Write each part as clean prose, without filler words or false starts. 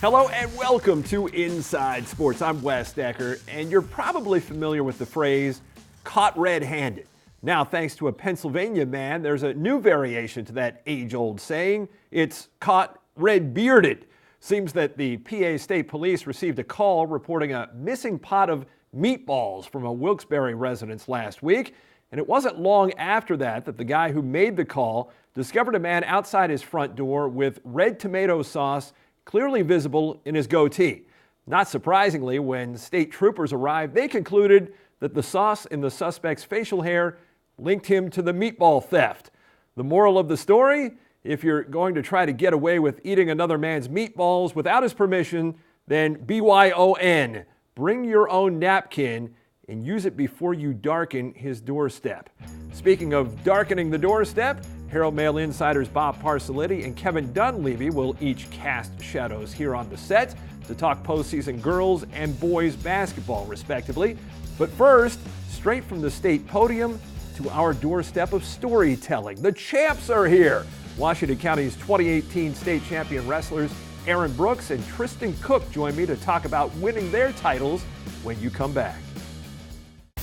Hello and welcome to Inside Sports. I'm Wes Decker, and you're probably familiar with the phrase, caught red-handed. Now, thanks to a Pennsylvania man, there's a new variation to that age-old saying. It's caught red-bearded. Seems that the PA State Police received a call reporting a missing pot of meatballs from a Wilkes-Barre residence last week. And it wasn't long after that the guy who made the call discovered a man outside his front door with red tomato sauce clearly visible in his goatee. Not surprisingly, when state troopers arrived, they concluded that the sauce in the suspect's facial hair linked him to the meatball theft. The moral of the story? If you're going to try to get away with eating another man's meatballs without his permission, then BYON, bring your own napkin and use it before you darken his doorstep. Speaking of darkening the doorstep, Herald Mail insiders Bob Parsoliti and Kevin Dunleavy will each cast shadows here on the set to talk postseason girls and boys basketball, respectively. But first, straight from the state podium to our doorstep of storytelling. The champs are here. Washington County's 2018 state champion wrestlers Aaron Brooks and Tristan Cook join me to talk about winning their titles when you come back.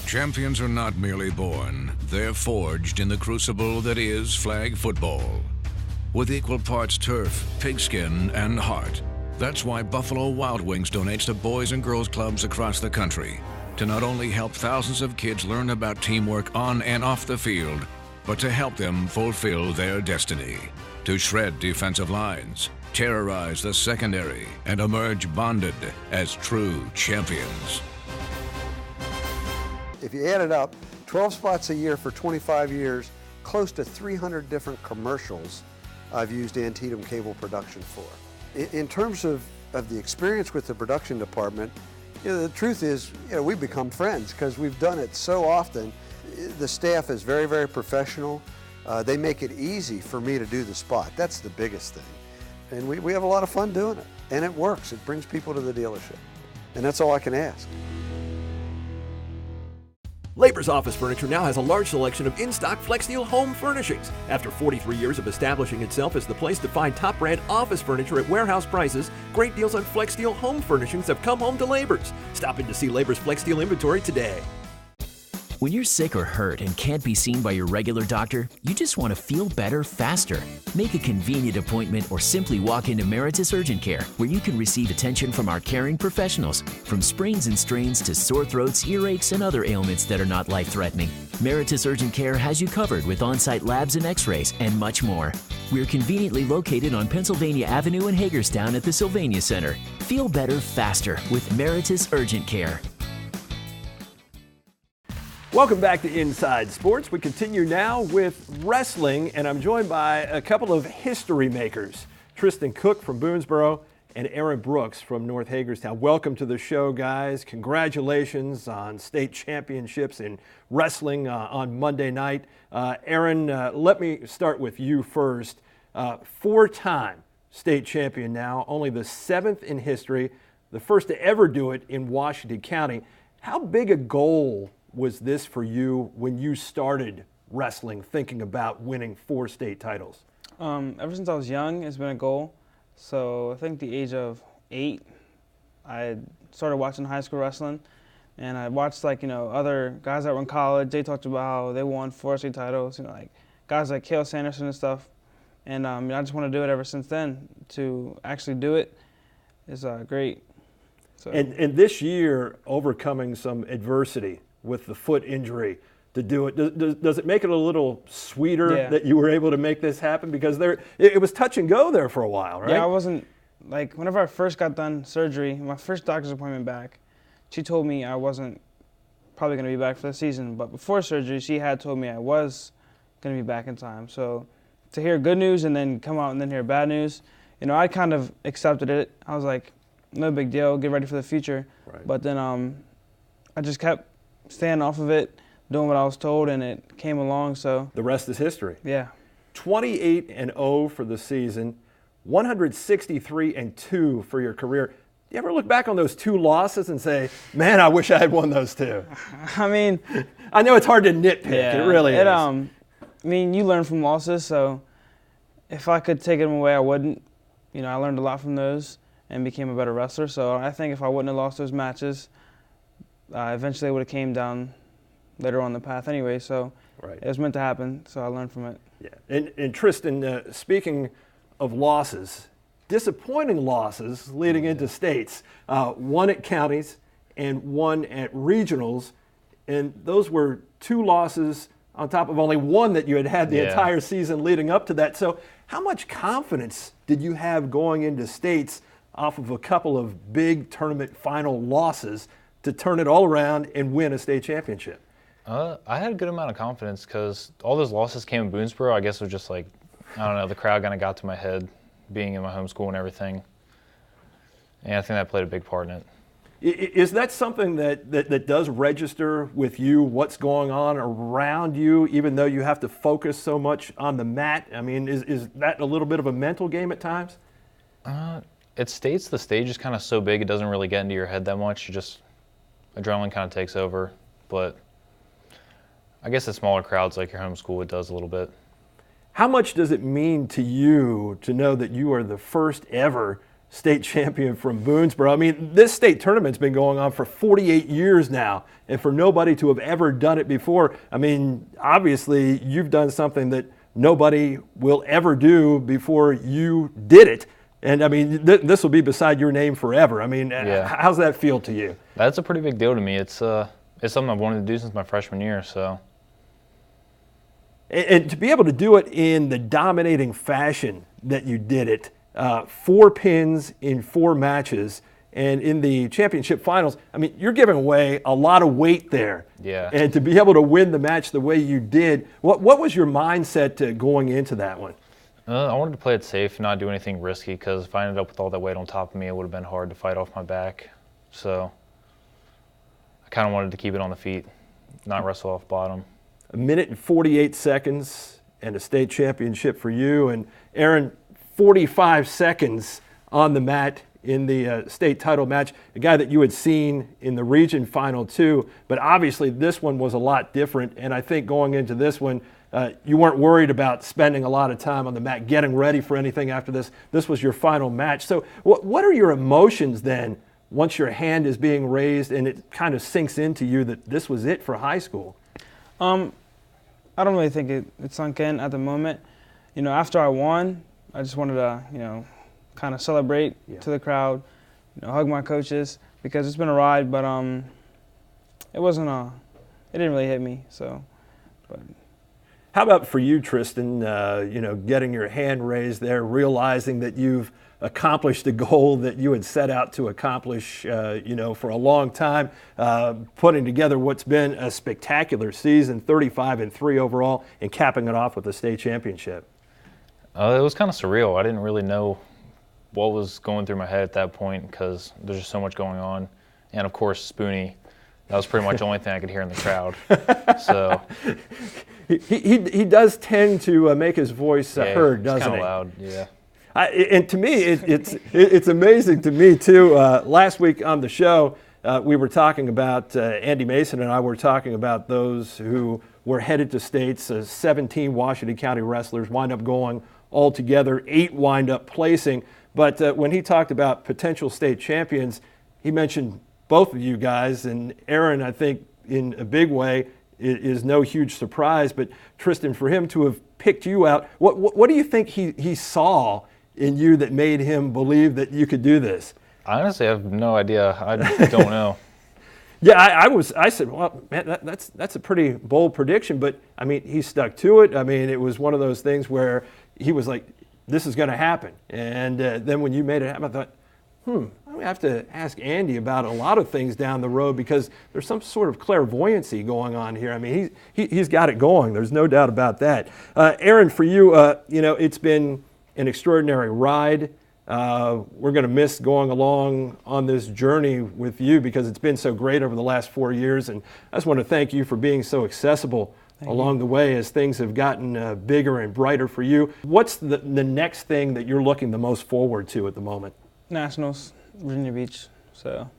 Champions are not merely born, they're forged in the crucible that is flag football. With equal parts turf, pigskin, and heart. That's why Buffalo Wild Wings donates to boys and girls clubs across the country to not only help thousands of kids learn about teamwork on and off the field, but to help them fulfill their destiny. To shred defensive lines, terrorize the secondary, and emerge bonded as true champions. If you add it up, 12 spots a year for 25 years, close to 300 different commercials I've used Antietam Cable Production for. In terms of the experience with the production department, the truth is, we've become friends because we've done it so often. The staff is very, very professional. They make it easy for me to do the spot. That's the biggest thing. And we have a lot of fun doing it. And it works. It brings people to the dealership. And that's all I can ask. Labor's Office Furniture now has a large selection of in-stock FlexSteel home furnishings. After 43 years of establishing itself as the place to find top-brand office furniture at warehouse prices, great deals on FlexSteel home furnishings have come home to Labor's. Stop in to see Labor's FlexSteel inventory today. When you're sick or hurt and can't be seen by your regular doctor, you just want to feel better faster. Make a convenient appointment or simply walk into Meritus Urgent Care, where you can receive attention from our caring professionals, from sprains and strains to sore throats, earaches, and other ailments that are not life-threatening. Meritus Urgent Care has you covered with on-site labs and x-rays and much more. We're conveniently located on Pennsylvania Avenue in Hagerstown at the Sylvania Center. Feel better faster with Meritus Urgent Care. Welcome back to Inside Sports. We continue now with wrestling, and I'm joined by a couple of history makers, Tristan Cook from Boonesboro and Aaron Brooks from North Hagerstown. Welcome to the show, guys. Congratulations on state championships in wrestling on Monday night. Aaron, let me start with you first. Four-time state champion now, only the seventh in history, the first to ever do it in Washington County. How big a goal was this for you when you started wrestling, thinking about winning 4 state titles? Ever since I was young, it's been a goal. So I think the age of 8, I started watching high school wrestling, and I watched other guys that were in college. They talked about how they won 4 state titles, like guys like Cale Sanderson and stuff. And I just want to do it ever since then. To actually do it is great. So. And this year, overcoming some adversity with the foot injury to do it, does it make it a little sweeter that you were able to make this happen? Because it was touch and go there for a while, right? Yeah, I wasn't, whenever I first got done surgery, my first doctor's appointment back, she told me I wasn't probably going to be back for the season. But before surgery, she had told me I was going to be back in time. So to hear good news and then come out and then hear bad news, I kind of accepted it. I was like, no big deal, get ready for the future. Right. But then I just kept staying off of it, doing what I was told, and it came along. So the rest is history. Yeah. 28-0 for the season, 163-2 for your career. Do you ever look back on those 2 losses and say, man, I wish I had won those 2? I mean, I know it's hard to nitpick. Yeah, it really is. I mean, you learn from losses, so if I could take them away, I wouldn't. I learned a lot from those. and became a better wrestler. So I think if I wouldn't have lost those matches, eventually it would have came down later on the path anyway. So it was meant to happen, so I learned from it. Yeah. And Tristan, speaking of losses, disappointing losses leading into states, one at counties and one at regionals, and those were 2 losses on top of only one that you had the entire season leading up to that. So how much confidence did you have going into states off of a couple of big tournament final losses to turn it all around and win a state championship? I had a good amount of confidence because all those losses came in Boonesboro. I guess it was just like, I don't know, the crowd kind of got to my head being in my home school and everything. And I think that played a big part in it. Is that something that does register with you, what's going on around you, even though you have to focus so much on the mat? I mean, is that a little bit of a mental game at times? At states, the stage is kind of so big it doesn't really get into your head that much. Adrenaline kind of takes over. But I guess at smaller crowds like your home school, it does a little bit. How much does it mean to you to know that you are the first ever state champion from Boonesboro? I mean, this state tournament's been going on for 48 years now, and for nobody to have ever done it before, I mean, obviously you've done something that nobody will ever do before you did it. And I mean, this will be beside your name forever. I mean, how's that feel to you? That's a pretty big deal to me. It's something I've wanted to do since my freshman year, so. And to be able to do it in the dominating fashion that you did it, 4 pins in 4 matches, and in the championship finals, I mean, you're giving away a lot of weight there. Yeah. And to be able to win the match the way you did, what was your mindset going into that one? I wanted to play it safe, not do anything risky, because if I ended up with all that weight on top of me, it would have been hard to fight off my back. So I kind of wanted to keep it on the feet, not wrestle off bottom. 1 minute and 48 seconds and a state championship for you. And Aaron, 45 seconds on the mat in the state title match, a guy that you had seen in the region final too, but obviously this one was a lot different. And I think going into this one, you weren't worried about spending a lot of time on the mat, getting ready for anything after this. This was your final match. So what are your emotions then once your hand is being raised and it kind of sinks into you that this was it for high school? I don't really think it sunk in at the moment. You know, after I won, I just wanted to, you know, kind of celebrate to the crowd, you know, hug my coaches, because it's been a ride, but it didn't really hit me, so. But. How about for you, Tristan, you know, getting your hand raised there, realizing that you've accomplished a goal that you had set out to accomplish, you know, for a long time, putting together what's been a spectacular season, 35-3 overall, and capping it off with a state championship? It was kind of surreal. I didn't really know what was going through my head at that point because there's just so much going on. And, of course, Spoonie, that was pretty much the only thing I could hear in the crowd. So he does tend to make his voice heard, doesn't he? It's kind of loud, yeah. And to me, it's amazing to me, too. Last week on the show, we were talking about, Andy Mason and I were talking about those who were headed to states. 17 Washington County wrestlers wind up going all together, 8 wind up placing. But when he talked about potential state champions, he mentioned both of you guys. And Aaron, I think, in a big way, is no huge surprise. But Tristan, for him to have picked you out, what do you think he saw in you that made him believe that you could do this? I honestly have no idea. I don't know. Yeah, I said, well, man, that's a pretty bold prediction, but I mean, he stuck to it. I mean, it was one of those things where he was like, this is going to happen. And then when you made it happen, I thought, I'm going to have to ask Andy about a lot of things down the road because there's some sort of clairvoyancy going on here. I mean, he's got it going. There's no doubt about that. Aaron, for you, you know, it's been an extraordinary ride. We're going to miss going along on this journey with you because it's been so great over the last 4 years. And I just want to thank you for being so accessible along the way as things have gotten bigger and brighter for you. What's the next thing that you're looking the most forward to at the moment? Nationals, Virginia Beach. So.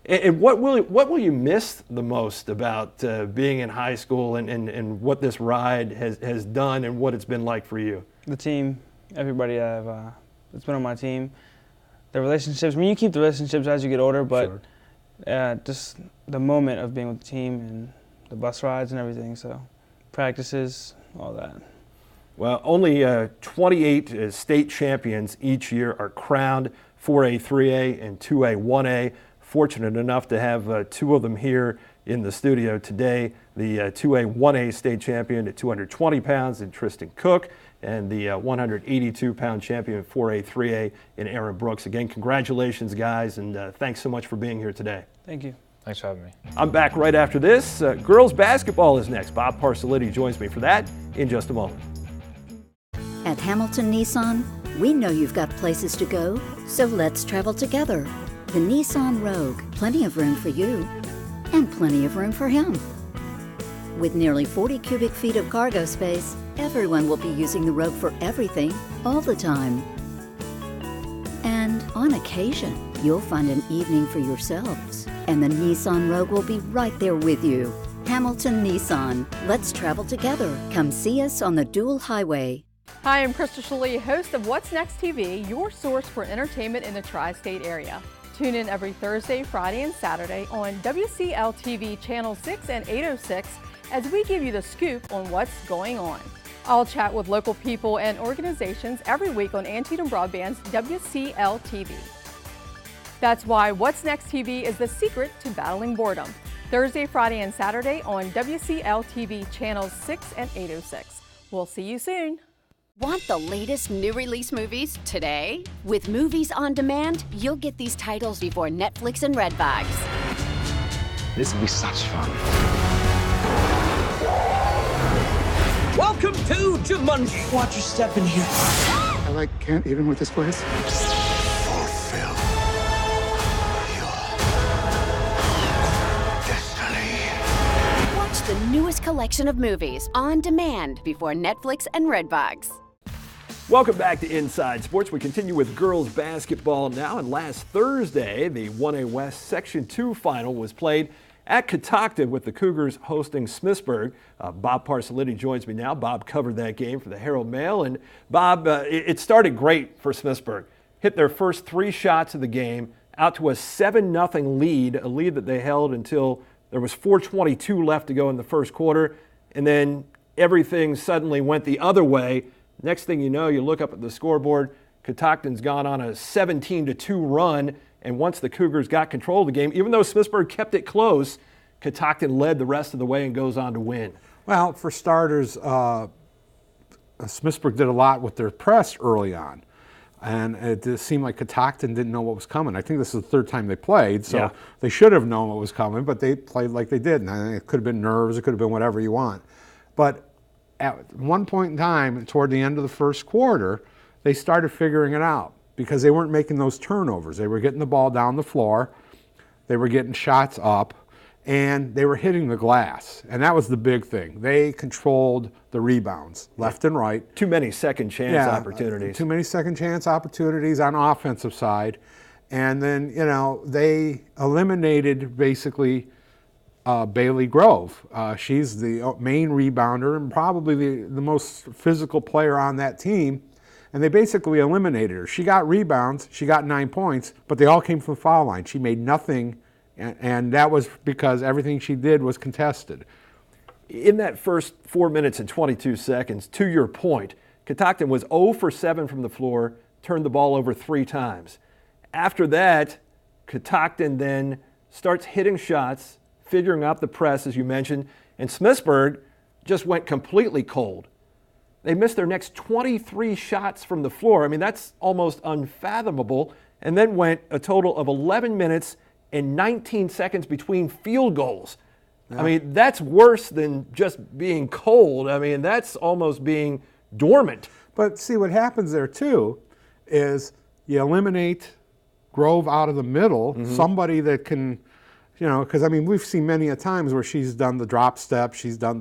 And what will you miss the most about being in high school and what this ride has done and what it's been like for you? The team, everybody that's been on my team. the relationships. I mean, you keep the relationships as you get older, but just the moment of being with the team and the bus rides and everything. So practices, all that. Well, only 28 state champions each year are crowned, 4A, 3A, and 2A, 1A. Fortunate enough to have two of them here in the studio today. The 2A, 1A state champion at 220 pounds in Tristan Cook, and the 182-pound champion at 4A, 3A in Aaron Brooks. Again, congratulations, guys, and thanks so much for being here today. Thank you. Thanks for having me. I'm back right after this. Girls basketball is next. Bob Parsaliti joins me for that in just a moment. At Hamilton Nissan, we know you've got places to go, so let's travel together. The Nissan Rogue, plenty of room for you, and plenty of room for him. With nearly 40 cubic feet of cargo space, everyone will be using the Rogue for everything, all the time. And on occasion, you'll find an evening for yourselves, and the Nissan Rogue will be right there with you. Hamilton Nissan, let's travel together. Come see us on the Dual Highway. Hi, I'm Krista Shalee, host of What's Next TV, your source for entertainment in the tri-state area. Tune in every Thursday, Friday, and Saturday on WCL TV Channel 6 and 806 as we give you the scoop on what's going on. I'll chat with local people and organizations every week on Antietam Broadband's WCL TV. That's why What's Next TV is the secret to battling boredom. Thursday, Friday, and Saturday on WCL TV Channels 6 and 806. We'll see you soon. Want the latest new release movies today? With Movies on Demand, you'll get these titles before Netflix and Redbox. This will be such fun. Welcome to Jumanji. Watch your step in here. I can't even with this place. Fulfill your destiny. Watch the newest collection of movies on demand before Netflix and Redbox. Welcome back to Inside Sports. We continue with girls basketball now, and last Thursday, the 1A West Section 2 final was played at Catoctin with the Cougars hosting Smithsburg. Bob Parsaliti joins me now. Bob covered that game for the Herald Mail, and Bob, it started great for Smithsburg. Hit their first 3 shots of the game, out to a 7-0 lead, a lead that they held until there was 4:22 left to go in the first quarter, and then everything suddenly went the other way. Next thing you know, you look up at the scoreboard, Catoctin's gone on a 17-2 run, and once the Cougars got control of the game, even though Smithsburg kept it close, Catoctin led the rest of the way and goes on to win. Well, for starters, Smithsburg did a lot with their press early on, and it just seemed like Catoctin didn't know what was coming. I think this is the 3rd time they played, so they should have known what was coming, but they played like they did. And I think it could have been nerves, it could have been whatever you want. But at one point in time, toward the end of the first quarter, they started figuring it out because they weren't making those turnovers. They were getting the ball down the floor, they were getting shots up, and they were hitting the glass. And that was the big thing. They controlled the rebounds left and right. Too many second chance opportunities. Too many second chance opportunities on the offensive side. And then, they eliminated basically Bailey Grove. She's the main rebounder and probably the most physical player on that team. And they basically eliminated her. She got rebounds, she got 9 points, but they all came from the foul line. She made nothing, and that was because everything she did was contested. In that first 4 minutes and 22 seconds, to your point, Catoctin was 0 for 7 from the floor, turned the ball over 3 times. After that, Catoctin then starts hitting shots, figuring out the press, as you mentioned, and Smithsburg just went completely cold. They missed their next 23 shots from the floor. I mean, that's almost unfathomable, and then went a total of 11 minutes and 19 seconds between field goals. I mean, that's worse than just being cold. I mean, that's almost being dormant. But see, what happens there, too, is you eliminate Grove out of the middle, somebody that can, because, we've seen many a times where she's done the drop step, she's done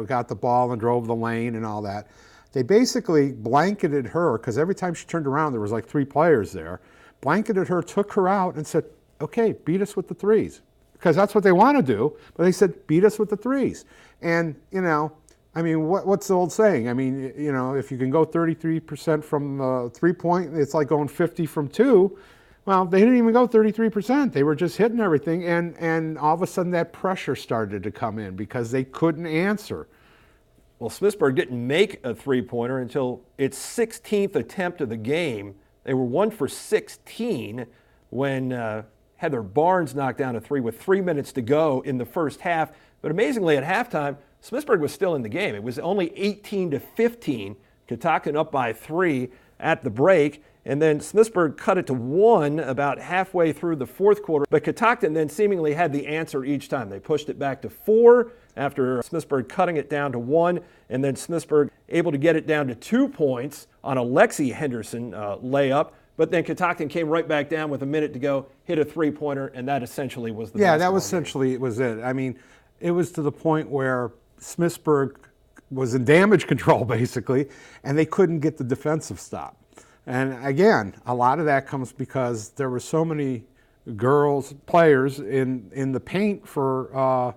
got the ball and drove the lane and all that. They basically blanketed her, because every time she turned around, there was like 3 players there, blanketed her, took her out, and said, okay, beat us with the threes. Because that's what they want to do, but they said, beat us with the threes. And, what's the old saying? If you can go 33% from 3-point, it's like going 50 from 2. Well, they didn't even go 33%. They were just hitting everything, and all of a sudden that pressure started to come in because they couldn't answer. Well, Smithsburg didn't make a three-pointer until its 16th attempt of the game. They were 1 for 16 when Heather Barnes knocked down a three with 3 minutes to go in the first half. But amazingly, at halftime, Smithsburg was still in the game. It was only 18-15. Catoctin up by 3 at the break. And then Smithsburg cut it to 1 about halfway through the fourth quarter. But Catoctin then seemingly had the answer each time. They pushed it back to 4 after Smithsburg cutting it down to 1. And then Smithsburg able to get it down to 2 points on a Lexi Henderson layup. But then Catoctin came right back down with a minute to go, hit a three-pointer, and that essentially was the Yeah, that was essentially was it. I mean, it was to the point where Smithsburg was in damage control, basically, and they couldn't get the defensive stop. And again, a lot of that comes because there were so many players in the paint for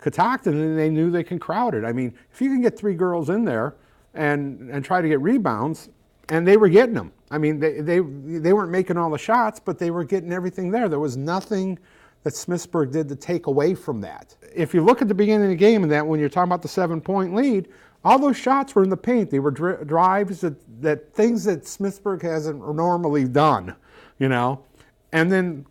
Catoctin, and they knew they can crowd it. I mean, if you can get 3 girls in there and try to get rebounds, and they were getting them. I mean, they weren't making all the shots, but they were getting everything there. There was nothing that Smithsburg did to take away from that. If you look at the beginning of the game and that when you're talking about the 7-point lead, all those shots were in the paint. They were drives that things that Smithsburg hasn't normally done, you know. And then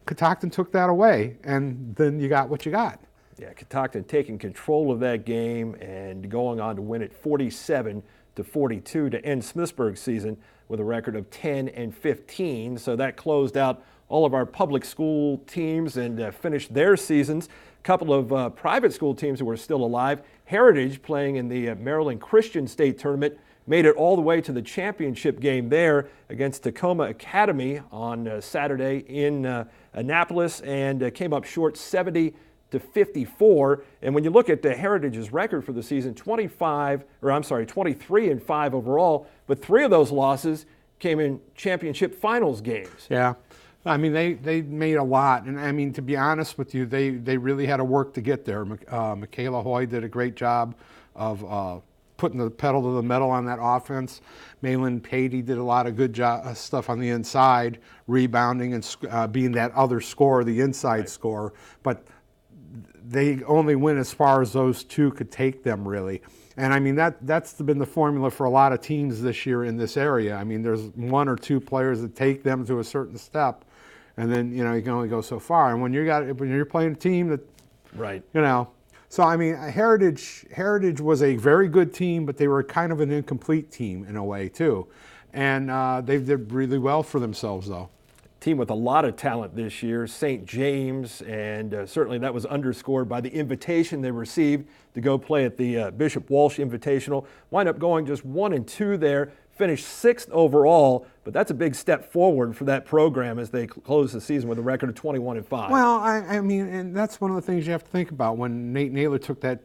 Catoctin took that away, and then you got what you got. Yeah, Catoctin taking control of that game and going on to win it 47-42 to end Smithsburg's season with a record of 10-15. So that closed out all of our public school teams and finished their seasons. A couple of private school teams who were still alive. Heritage, playing in the Maryland Christian State Tournament, made it all the way to the championship game there against Tacoma Academy on Saturday in Annapolis and came up short 70-54. And when you look at the Heritage's record for the season, 23-5 overall, but 3 of those losses came in championship finals games. Yeah. I mean, they made a lot, and I mean, to be honest with you, they really had to work to get there. Michaela Hoy did a great job of putting the pedal to the metal on that offense. Malin Patey did a lot of good stuff on the inside, rebounding and being that other scorer, the inside scorer. But they only win as far as those 2 could take them, really. And I mean, that's been the formula for a lot of teams this year in this area. I mean, there's 1 or 2 players that take them to a certain step, and then you can only go so far. And when you're playing a team that, right, so I mean, Heritage was a very good team, but they were kind of an incomplete team in a way too, and they did really well for themselves though. Team with a lot of talent this year, St. James, and certainly that was underscored by the invitation they received to go play at the Bishop Walsh Invitational. Wind up going just 1-2 there, finished 6th overall, but that's a big step forward for that program as they close the season with a record of 21-5. Well, I mean, and that's one of the things you have to think about. When Nate Naylor took that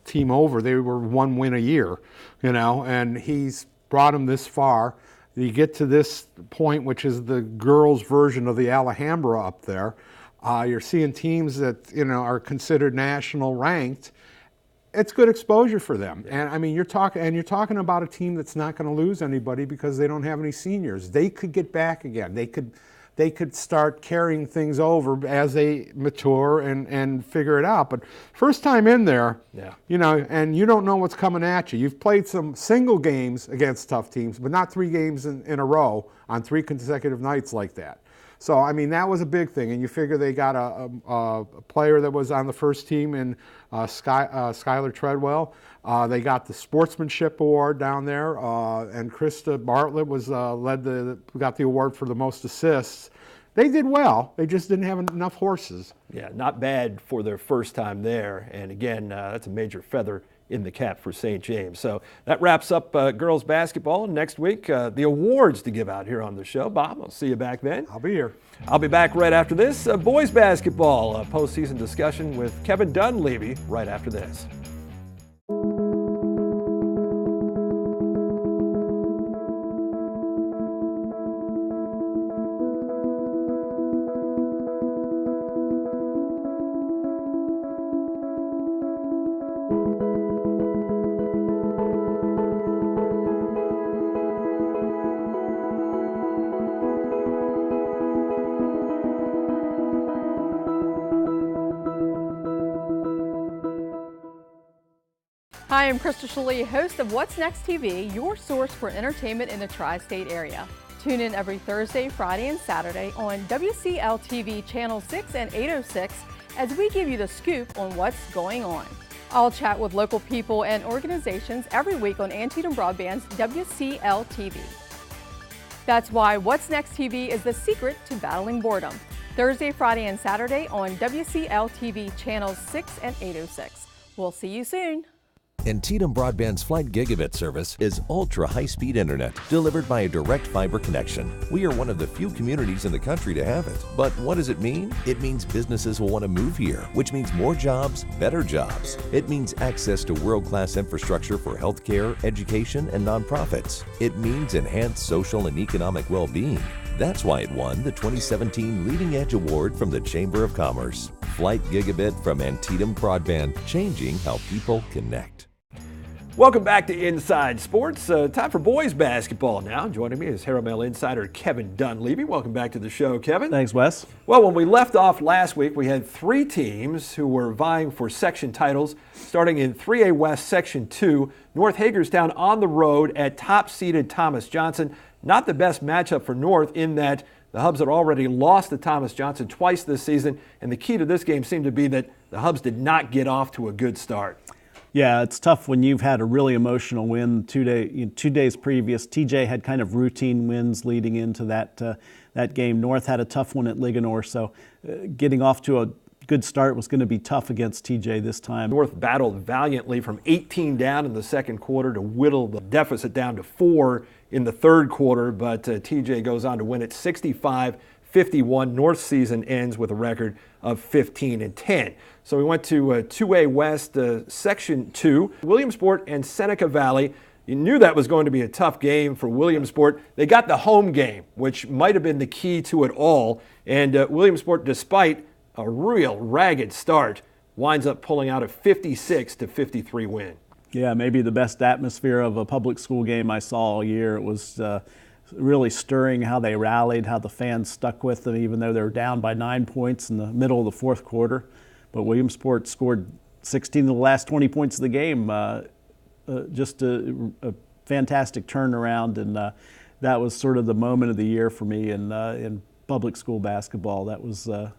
team over, they were 1 win a year, and he's brought them this far. You get to this point, which is the girls' version of the Alhambra up there. You're seeing teams that are considered national ranked. It's good exposure for them, and I mean you're talking about a team that's not going to lose anybody because they don't have any seniors. They could get back again. They could start carrying things over as they mature and figure it out. But first time in there, and you don't know what's coming at you. You've played some single games against tough teams, but not 3 games in a row on 3 consecutive nights like that. So, I mean, that was a big thing. And you figure they got a player that was on the first team in Skylar Treadwell. They got the Sportsmanship Award down there. And Krista Bartlett was got the award for the most assists. They did well. They just didn't have enough horses. Yeah, not bad for their first time there. And again, that's a major feather in the cap for St. James. So that wraps up girls basketball. Next week, the awards to give out here on the show. Bob, I'll see you back then. I'll be here. I'll be back right after this. Boys basketball, a postseason discussion with Kevin Dunleavy right after this. I am Krista Shalee, host of What's Next TV, your source for entertainment in the tri-state area. Tune in every Thursday, Friday, and Saturday on WCL-TV Channel 6 and 806 as we give you the scoop on what's going on. I'll chat with local people and organizations every week on Antietam Broadband's WCL-TV. That's why What's Next TV is the secret to battling boredom. Thursday, Friday, and Saturday on WCL-TV Channels 6 and 806. We'll see you soon. Antietam Broadband's Flight Gigabit service is ultra-high-speed internet delivered by a direct fiber connection. We are one of the few communities in the country to have it. But what does it mean? It means businesses will want to move here, which means more jobs, better jobs. It means access to world-class infrastructure for healthcare, education, and nonprofits. It means enhanced social and economic well-being. That's why it won the 2017 Leading Edge Award from the Chamber of Commerce. Flight Gigabit from Antietam Broadband, changing how people connect. Welcome back to Inside Sports. Time for boys basketball now. Joining me is Herald Mail insider Kevin Dunleavy. Welcome back to the show, Kevin. Thanks, Wes. Well, when we left off last week, we had three teams who were vying for section titles. Starting in 3A West Section 2, North Hagerstown on the road at top-seeded Thomas Johnson. Not the best matchup for North in that the Hubs had already lost to Thomas Johnson twice this season, and the key to this game seemed to be that the Hubs did not get off to a good start. Yeah, it's tough when you've had a really emotional win 2 days previous. TJ had kind of routine wins leading into that game. North had a tough one at Ligonor, so getting off to a good start was going to be tough against TJ this time. North battled valiantly from 18 down in the second quarter to whittle the deficit down to 4 in the third quarter, but TJ goes on to win it 65-51. North's season ends with a record of 15-10. So we went to 2A West, Section 2, Williamsport and Seneca Valley. You knew that was going to be a tough game for Williamsport. They got the home game, which might have been the key to it all. And Williamsport, despite a real ragged start, winds up pulling out a 56-53 win. Yeah, maybe the best atmosphere of a public school game I saw all year. It was really stirring how they rallied, how the fans stuck with them, even though they were down by 9 points in the middle of the fourth quarter. But Williamsport scored 16 of the last 20 points of the game. Just a fantastic turnaround, and that was sort of the moment of the year for me in public school basketball. That was one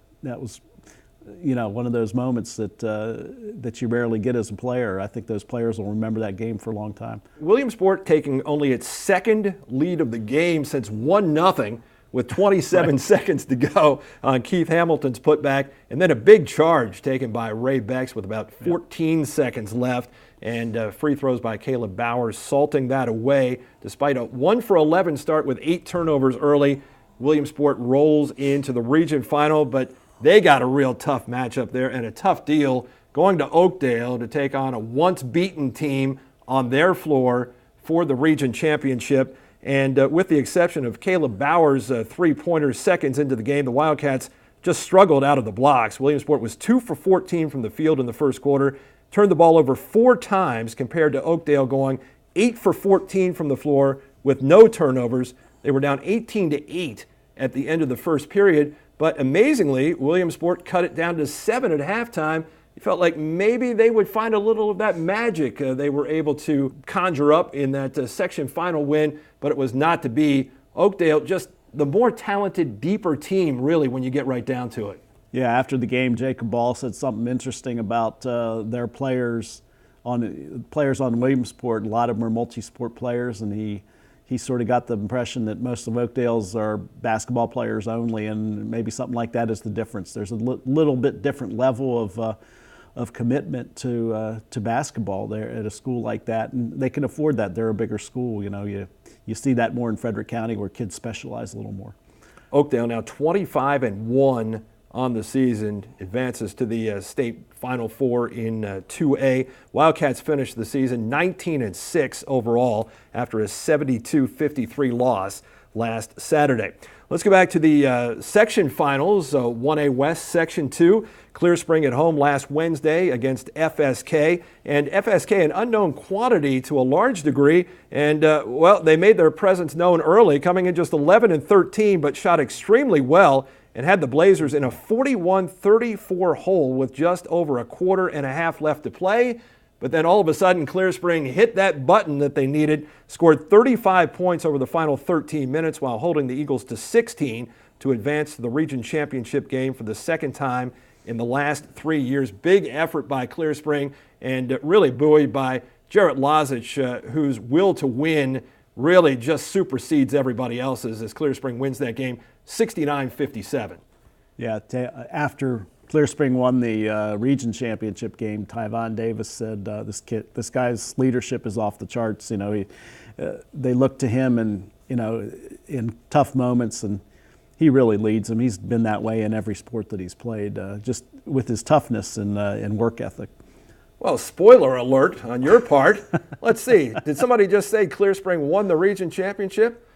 of those moments that you rarely get as a player. I think those players will remember that game for a long time. Williamsport taking only its second lead of the game since 1-0 with 27 seconds to go on Keith Hamilton's putback, and then a big charge taken by Ray Becks with about 14 seconds left, and free throws by Caleb Bowers salting that away. Despite a 1-for-11 start with 8 turnovers early, Williamsport rolls into the region final, but they got a real tough matchup there and a tough deal going to Oakdale to take on a once-beaten team on their floor for the region championship. And with the exception of Caleb Bowers' three-pointers seconds into the game, the Wildcats just struggled out of the blocks. Williamsport was 2 for 14 from the field in the first quarter, turned the ball over 4 times compared to Oakdale going 8 for 14 from the floor with no turnovers. They were down 18-8 at the end of the first period. But amazingly, Williamsport cut it down to 7 at halftime. It felt like maybe they would find a little of that magic they were able to conjure up in that section final win, but it was not to be. Oakdale, just the more talented, deeper team, really, when you get right down to it. Yeah, after the game, Jacob Ball said something interesting about their players on Williamsport. A lot of them are multi-sport players, and he sort of got the impression that most of Oakdale's are basketball players only, and maybe something like that is the difference. There's a little bit different level of commitment to basketball there at a school like that, and they can afford that. They're a bigger school. You see that more in Frederick County where kids specialize a little more. Oakdale now 25-1 on the season, advances to the state Final Four in 2A. Wildcats finished the season 19-6 overall after a 72-53 loss last Saturday. Let's go back to the section finals, 1A West Section 2. Clear Spring at home last Wednesday against FSK, and FSK an unknown quantity to a large degree, and they made their presence known early, coming in just 11-13, but shot extremely well and had the Blazers in a 41-34 hole with just over a quarter and a half left to play. But then all of a sudden, Clear Spring hit that button that they needed, scored 35 points over the final 13 minutes while holding the Eagles to 16 to advance to the region championship game for the second time in the last 3 years. Big effort by Clear Spring, and really buoyed by Jarrett Lozich, whose will to win really just supersedes everybody else's as Clear Spring wins that game 69-57. Yeah, after Clear Spring won the region championship game, Tyvon Davis said, "This guy's leadership is off the charts." You know, they look to him, and in tough moments, and he really leads them. He's been that way in every sport that he's played, just with his toughness and work ethic. Well, spoiler alert on your part. Let's see. Did somebody just say Clear Spring won the region championship?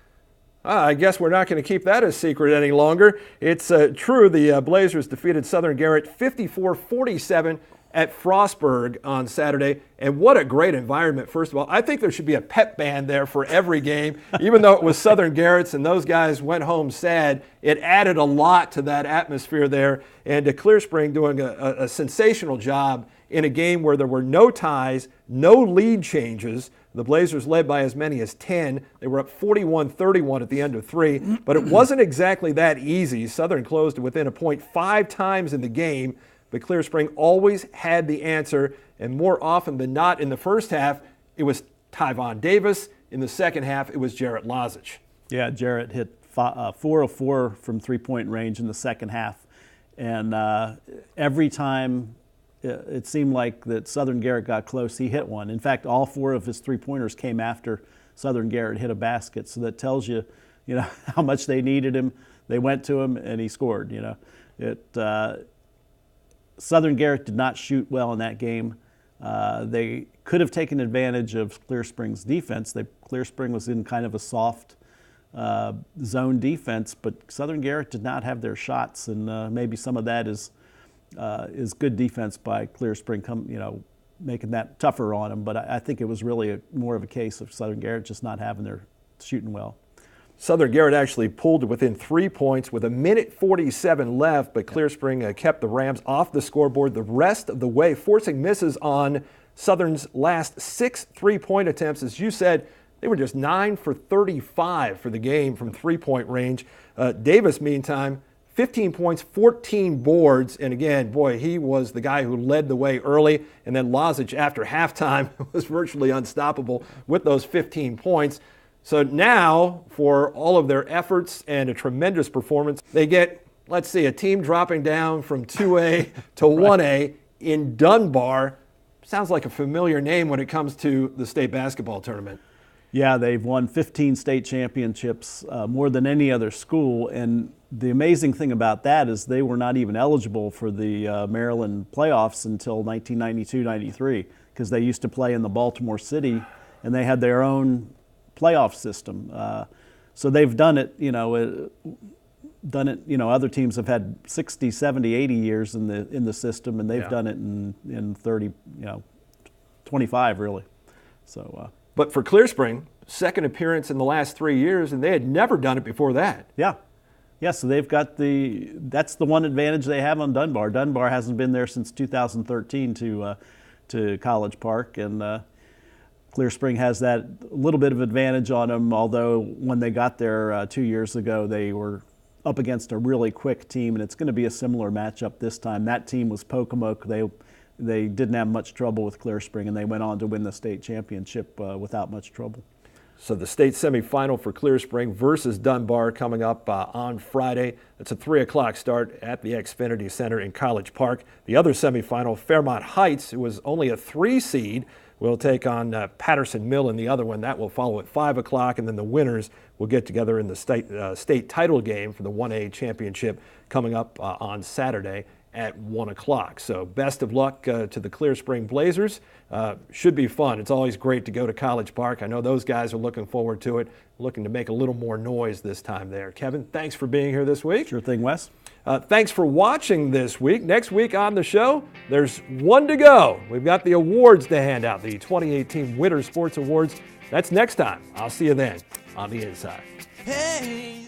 I guess we're not going to keep that a secret any longer. It's true. The Blazers defeated Southern Garrett 54-47 at Frostburg on Saturday. And what a great environment, first of all. I think there should be a pep band there for every game. Even though it was Southern Garrett's and those guys went home sad, it added a lot to that atmosphere there. And Clear Spring doing a sensational job in a game where there were no ties, no lead changes. The Blazers led by as many as 10. They were up 41-31 at the end of 3, but it wasn't exactly that easy. Southern closed within a point 5 times in the game, but Clear Spring always had the answer, and more often than not in the first half, it was Tyvon Davis. In the second half, it was Jarrett Lozich. Yeah, Jarrett hit 4 of 4 from three-point range in the second half, and every time it seemed like that Southern Garrett got close, he hit one. In fact, all 4 of his three-pointers came after Southern Garrett hit a basket, so that tells you, how much they needed him. They went to him, and he scored. Southern Garrett did not shoot well in that game. They could have taken advantage of Clear Spring's defense. Clear Spring was in kind of a soft zone defense, but Southern Garrett did not have their shots, and maybe some of that is good defense by Clear Spring, making that tougher on them. But I think it was really more of a case of Southern Garrett just not having their shooting well. Southern Garrett actually pulled to within 3 points with 1:47 left, but Clear Spring kept the Rams off the scoreboard the rest of the way, forcing misses on Southern's last 6 3-point attempts. As you said, they were just 9 for 35 for the game from 3-point range. Davis, meantime, 15 points, 14 boards, and again, boy, he was the guy who led the way early, and then Lozich after halftime was virtually unstoppable with those 15 points. So now, for all of their efforts and a tremendous performance, they get, let's see, a team dropping down from 2A to 1A in Dunbar. Sounds like a familiar name when it comes to the state basketball tournament. Yeah, they've won 15 state championships, more than any other school, and the amazing thing about that is they were not even eligible for the Maryland playoffs until 1992-93, because they used to play in the Baltimore City, and they had their own playoff system. So they've done it, other teams have had 60, 70, 80 years in the system, and they've done it in 30, 25 really. So. But for Clear Spring, second appearance in the last 3 years, and they had never done it before that. Yeah, so they've got that's the one advantage they have on Dunbar. Dunbar hasn't been there since 2013 to College Park, and Clear Spring has that little bit of advantage on them, although when they got there 2 years ago, they were up against a really quick team, and it's going to be a similar matchup this time. That team was Pocomoke. They didn't have much trouble with Clear Spring, and they went on to win the state championship without much trouble. So the state semifinal for Clear Spring versus Dunbar coming up on Friday. It's a 3 o'clock start at the Xfinity Center in College Park. The other semifinal, Fairmont Heights, who was only a 3 seed, will take on Patterson Mill in the other one. That will follow at 5 o'clock, and then the winners will get together in the state title game for the 1A championship coming up on Saturday at 1 o'clock. So best of luck to the Clear Spring Blazers. Should be fun. It's always great to go to College Park. I know those guys are looking forward to it, looking to make a little more noise this time there. Kevin, thanks for being here this week. Sure thing, Wes. Thanks for watching this week. Next week on the show, there's one to go. We've got the awards to hand out, the 2018 Winter Sports Awards. That's next time. I'll see you then on The Inside. Hey.